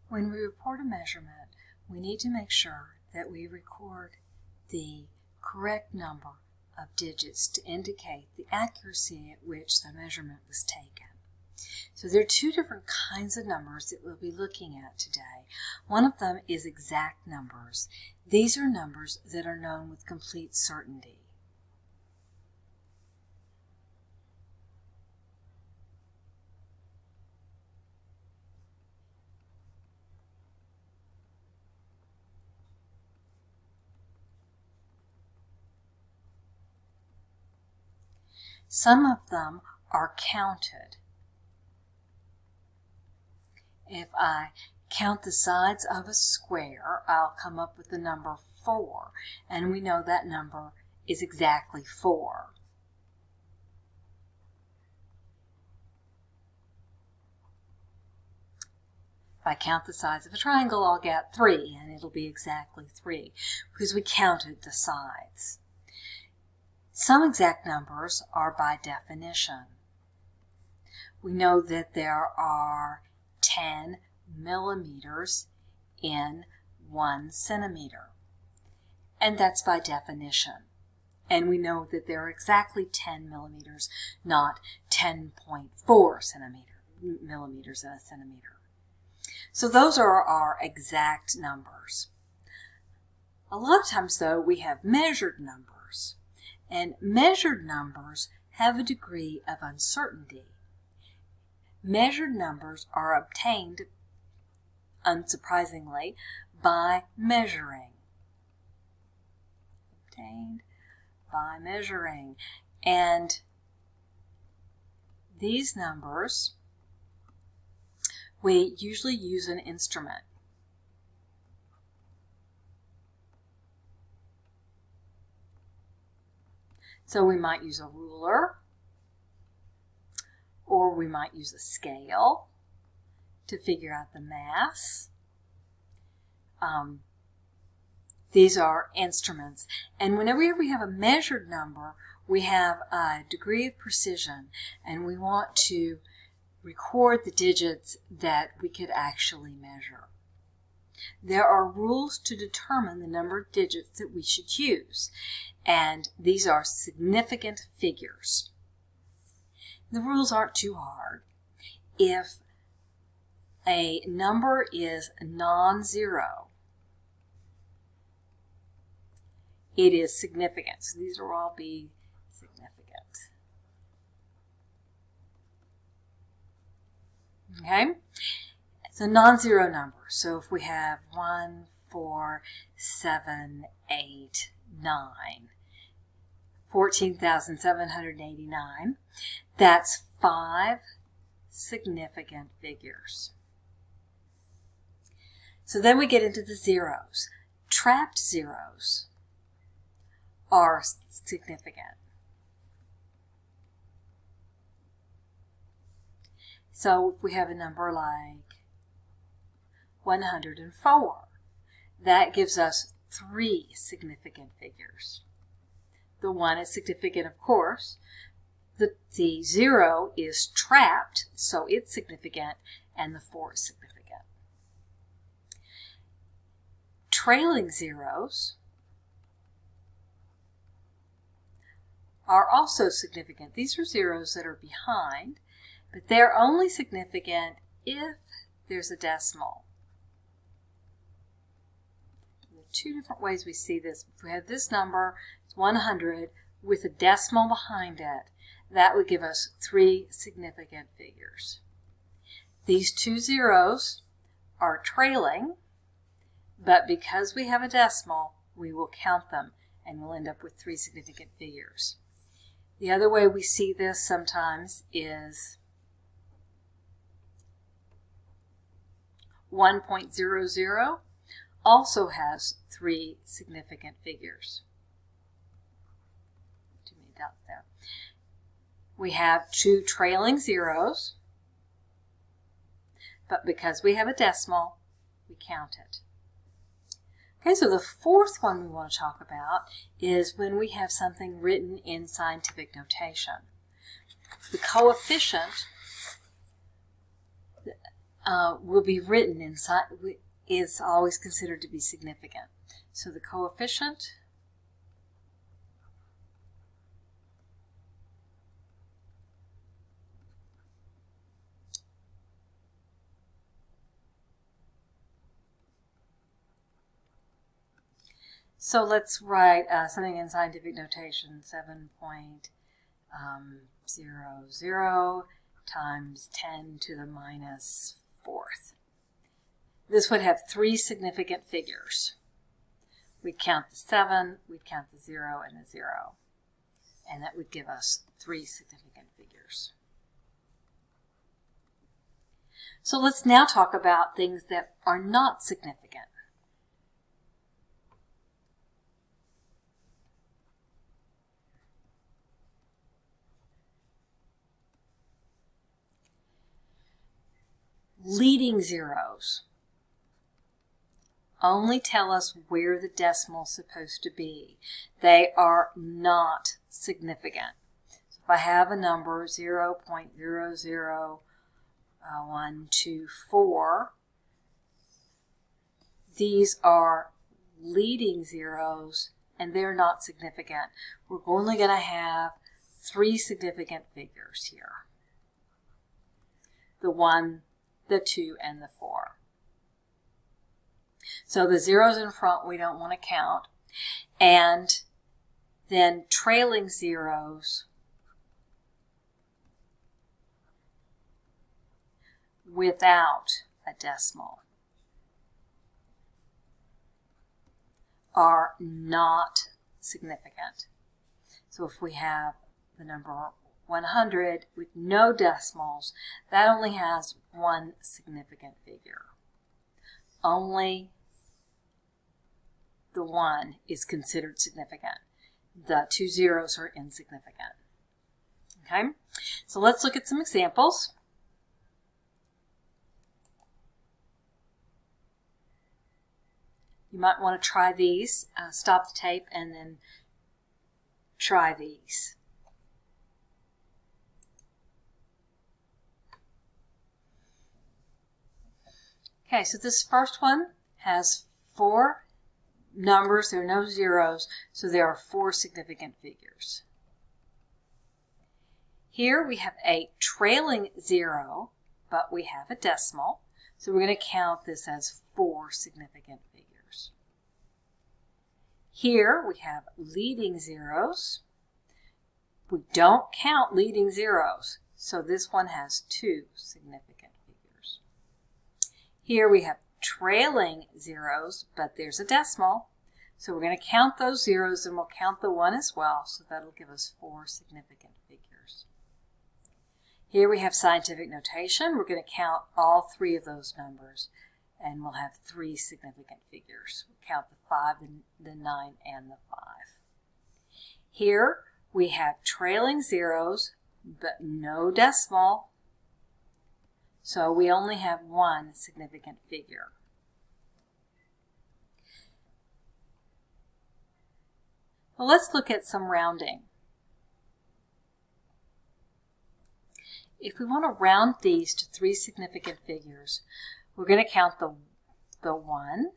When we report a measurement, we need to make sure that we record the correct number of digits to indicate the accuracy at which the measurement was taken. So there are two different kinds of numbers that we'll be looking at today. One of them is exact numbers. These are numbers that are known with complete certainty. Some of them are counted. If I count the sides of a square, I'll come up with the number 4, and we know that number is exactly 4. If I count the sides of a triangle, I'll get 3, and it'll be exactly 3, because we counted the sides. Some exact numbers are by definition. We know that there are 10 millimeters in 1 centimeter, and that's by definition. And we know that there are exactly 10 millimeters, not 10.4 millimeters in a centimeter. So those are our exact numbers. A lot of times, though, we have measured numbers. And measured numbers have a degree of uncertainty. Measured numbers are obtained, unsurprisingly, by measuring. Obtained by measuring. And these numbers, we usually use an instrument. So we might use a ruler, or we might use a scale to figure out the mass. These are instruments. And whenever we have a measured number, we have a degree of precision, and we want to record the digits that we could actually measure. There are rules to determine the number of digits that we should use, and these are significant figures. The rules aren't too hard. If a number is non-zero, it is significant. So these will all be significant. Okay? It's a non-zero number. So if we have 1, 4, 7, 8, 9, 14,789, that's 5 significant figures. So then we get into the zeros. Trapped zeros are significant. So if we have a number like 104, that gives us 3 significant figures. The 1 is significant, of course. The 0 is trapped, so it's significant, and the 4 is significant. Trailing zeros are also significant. These are zeros that are behind, but they're only significant if there's a decimal. There are 2 different ways we see this. If we have this number, it's 100, with a decimal behind it, that would give us 3 significant figures. These 2 zeros are trailing, but because we have a decimal, we will count them, and we'll end up with 3 significant figures. The other way we see this sometimes is 1.00 also has 3 significant figures. Too many dots there. We have 2 trailing zeros, but because we have a decimal, we count it. Okay, so the fourth one we want to talk about is when we have something written in scientific notation. The coefficient will be written inside, is always considered to be significant. So the coefficient So let's write something in scientific notation, 7.00 times 10 to the minus 4th. This would have 3 significant figures. We'd count the 7, we'd count the 0, and the 0. And that would give us 3 significant figures. So let's now talk about things that are not significant. Leading zeros only tell us where the decimal is supposed to be. They are not significant. So if I have a number 0.00124, these are leading zeros and they're not significant. We're only going to have 3 significant figures here. The 1, the 2, and the 4. So the zeros in front we don't want to count. And then trailing zeros without a decimal are not significant. So if we have the number 100 with no decimals, that only has 1 significant figure. Only the 1 is considered significant. The 2 zeros are insignificant. Okay, so let's look at some examples. You might want to try these. Stop the tape and then try these. Okay, so this first one has 4 numbers. There are no zeros, so there are 4 significant figures. Here we have a trailing 0, but we have a decimal, so we're going to count this as 4 significant figures. Here we have leading zeros. We don't count leading zeros, so this one has 2 significant figures. Here we have trailing zeros, but there's a decimal. So we're going to count those zeros and we'll count the 1 as well. So that'll give us 4 significant figures. Here we have scientific notation. We're going to count all 3 of those numbers and we'll have 3 significant figures. We'll count the 5, the 9, and the 5. Here we have trailing zeros, but no decimal. So we only have 1 significant figure. Well, let's look at some rounding. If we want to round these to 3 significant figures, we're going to count the 1,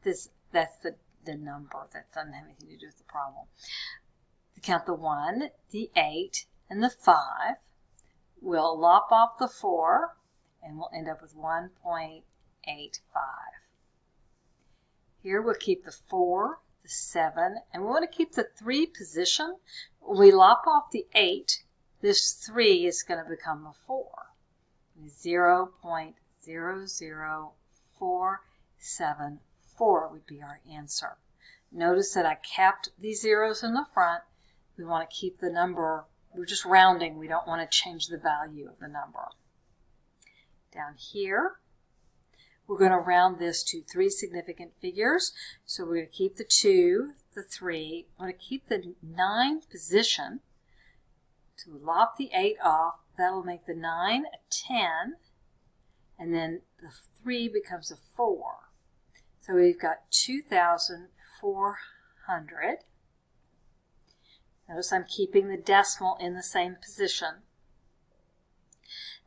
that's the number. That doesn't have anything to do with the problem. We count the 1, the 8, and the 5. We'll lop off the 4, and we'll end up with 1.85. Here we'll keep the 4, the 7, and we want to keep the 3 position. When we lop off the 8, this 3 is going to become a 4. 0.00474 would be our answer. Notice that I kept these zeros in the front. We want to keep the number, we're just rounding, we don't want to change the value of the number. Down here, we're going to round this to 3 significant figures. So we're going to keep the 2, the 3, we're going to keep the 9 position. To lop the 8 off, that'll make the 9 a 10, and then the 3 becomes a 4. So we've got 2,400. Notice I'm keeping the decimal in the same position.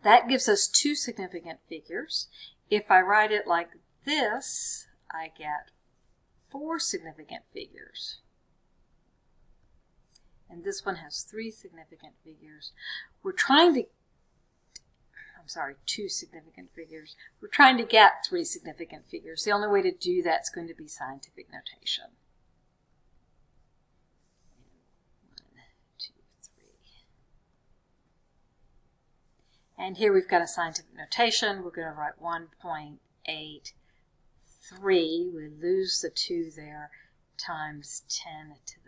That gives us 2 significant figures. If I write it like this, I get 4 significant figures. And this one has 3 significant figures. We're trying to, 2 significant figures. We're trying to get 3 significant figures. The only way to do that is going to be scientific notation. 1, 2, 3. And here we've got a scientific notation. We're going to write 1.83. We lose the 2 there, times 10 to